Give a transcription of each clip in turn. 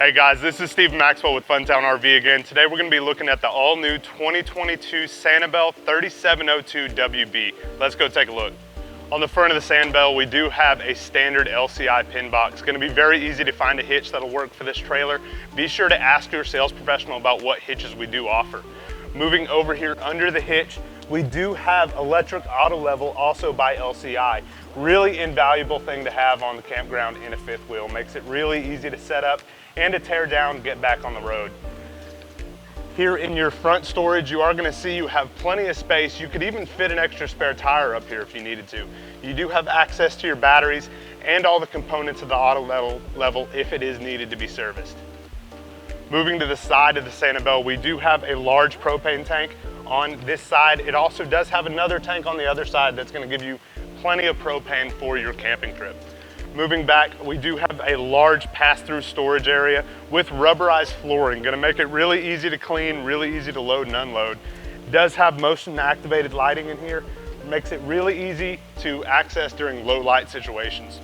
Hey guys, this is Steve Maxwell with Funtown RV again. Today we're going to be looking at the all-new 2022 Sanibel 3702WB. Let's go take a look. On the front of the Sanibel, we do have a standard LCI pin box. It's going to be very easy to find a hitch that'll work for this trailer. Be sure to ask your sales professional about what hitches we do offer. Moving over here under the hitch, we do have electric auto level, also by LCI. Really invaluable thing to have on the campground in a fifth wheel. Makes it really easy to set up and to tear down, get back on the road. Here in your front storage, you are going to see you have plenty of space. You could even fit an extra spare tire up here if you needed to. You do have access to your batteries and all the components of the auto level if it is needed to be serviced. Moving to the side of the Sanibel, we do have a large propane tank on this side. It also does have another tank on the other side that's going to give you plenty of propane for your camping trip. Moving back, we do have a large pass-through storage area with rubberized flooring. Going to make it really easy to clean, really easy to load and unload. It does have motion activated lighting in here. Makes it really easy to access during low light situations.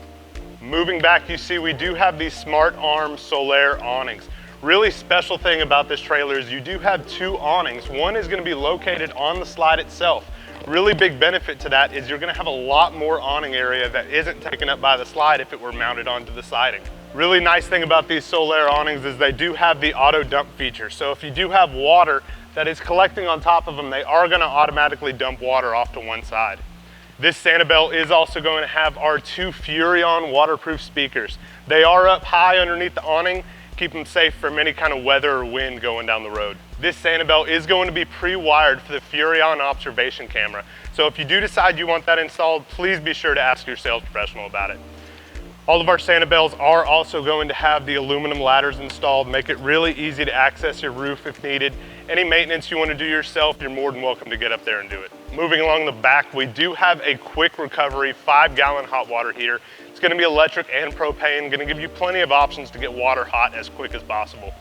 Moving back, you see we do have these Smart Arm Solaire awnings. Really special thing about this trailer is you do have two awnings. One is going to be located on the slide itself. Really big benefit to that is you're going to have a lot more awning area that isn't taken up by the slide if it were mounted onto the siding. Really nice thing about these Solaire awnings is they do have the auto dump feature. So if you do have water that is collecting on top of them, they are going to automatically dump water off to one side. This Sanibel is also going to have our two Furrion waterproof speakers. They are up high underneath the awning, keep them safe from any kind of weather or wind going down the road. This Sanibel is going to be pre-wired for the Furrion observation camera. So if you do decide you want that installed, please be sure to ask your sales professional about it. All of our Sanibels are also going to have the aluminum ladders installed, make it really easy to access your roof if needed. Any maintenance you want to do yourself, you're more than welcome to get up there and do it. Moving along the back, we do have a quick recovery 5-gallon hot water heater. It's going to be electric and propane, going to give you plenty of options to get water hot as quick as possible.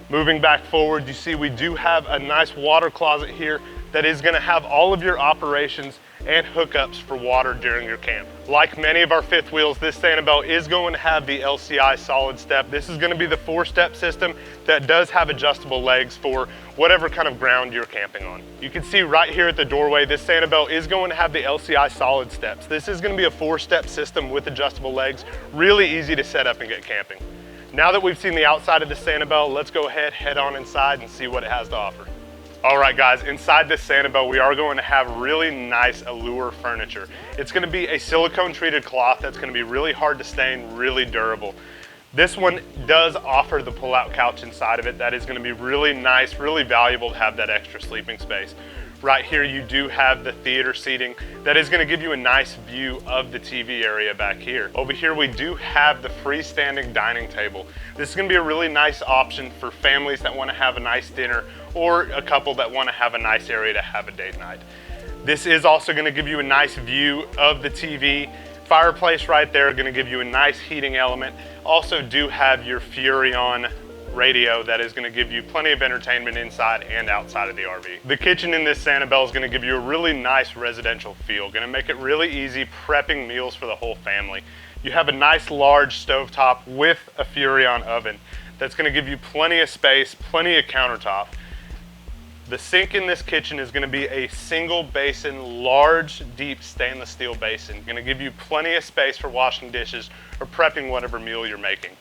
Moving back forward, you see we do have a nice water closet here that is going to have all of your operations and hookups for water during your camp. Like many of our fifth wheels, this Sanibel is going to have the LCI solid step. This is going to be the 4-step system that does have adjustable legs for whatever kind of ground you're camping on. You can see right here at the doorway, this Sanibel is going to have the LCI solid steps. This is going to be a 4-step system with adjustable legs, really easy to set up and get camping. Now that we've seen the outside of the Sanibel, let's go ahead, head on inside and see what it has to offer. All right guys, inside this Sanibel, we are going to have really nice Allure furniture. It's going to be a silicone treated cloth that's going to be really hard to stain, really durable. This one does offer the pull-out couch inside of it. That is going to be really nice, really valuable to have that extra sleeping space. Right here you do have the theater seating that is going to give you a nice view of the TV area back here. Over here we do have the freestanding dining table. This is going to be a really nice option for families that want to have a nice dinner or a couple that want to have a nice area to have a date night. This is also going to give you a nice view of the TV. Fireplace right there, going to give you a nice heating element. Also do have your Furrion radio that is going to give you plenty of entertainment inside and outside of the RV. The kitchen in this Sanibel is going to give you a really nice residential feel, going to make it really easy prepping meals for the whole family. You have a nice large stovetop with a Furrion oven that's going to give you plenty of space, plenty of countertop. The sink in this kitchen is going to be a single basin, large, deep stainless steel basin. Going to give you plenty of space for washing dishes or prepping whatever meal you're making.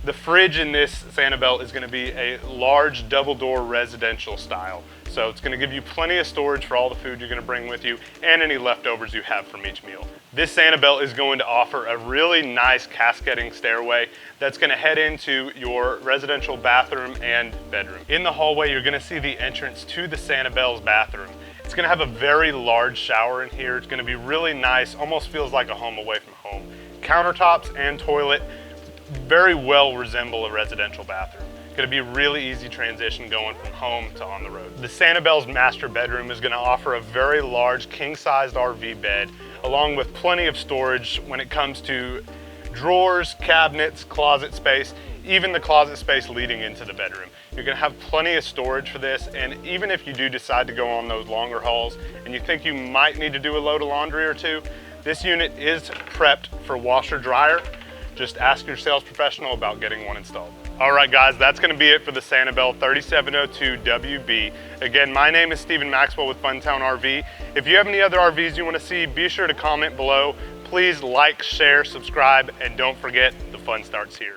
The fridge in this Sanibel is going to be a large double-door residential style. So it's going to give you plenty of storage for all the food you're going to bring with you and any leftovers you have from each meal. This Sanibel is going to offer a really nice cascading stairway that's going to head into your residential bathroom and bedroom. In the hallway, you're going to see the entrance to the Sanibel's bathroom. It's going to have a very large shower in here. It's going to be really nice, almost feels like a home away from home. Countertops and toilet very well resemble a residential bathroom. Going to be a really easy transition going from home to on the road. The Sanibel's master bedroom is going to offer a very large king-sized RV bed, along with plenty of storage when it comes to drawers, cabinets, closet space, even the closet space leading into the bedroom. You're going to have plenty of storage for this, and even if you do decide to go on those longer hauls and you think you might need to do a load of laundry or two, this unit is prepped for washer dryer. just ask your sales professional about getting one installed. All right guys, that's gonna be it for the Sanibel 3702WB. Again, my name is Stephen Maxwell with Funtown RV. If you have any other RVs you wanna see, be sure to comment below. Please like, share, subscribe, and don't forget, the fun starts here.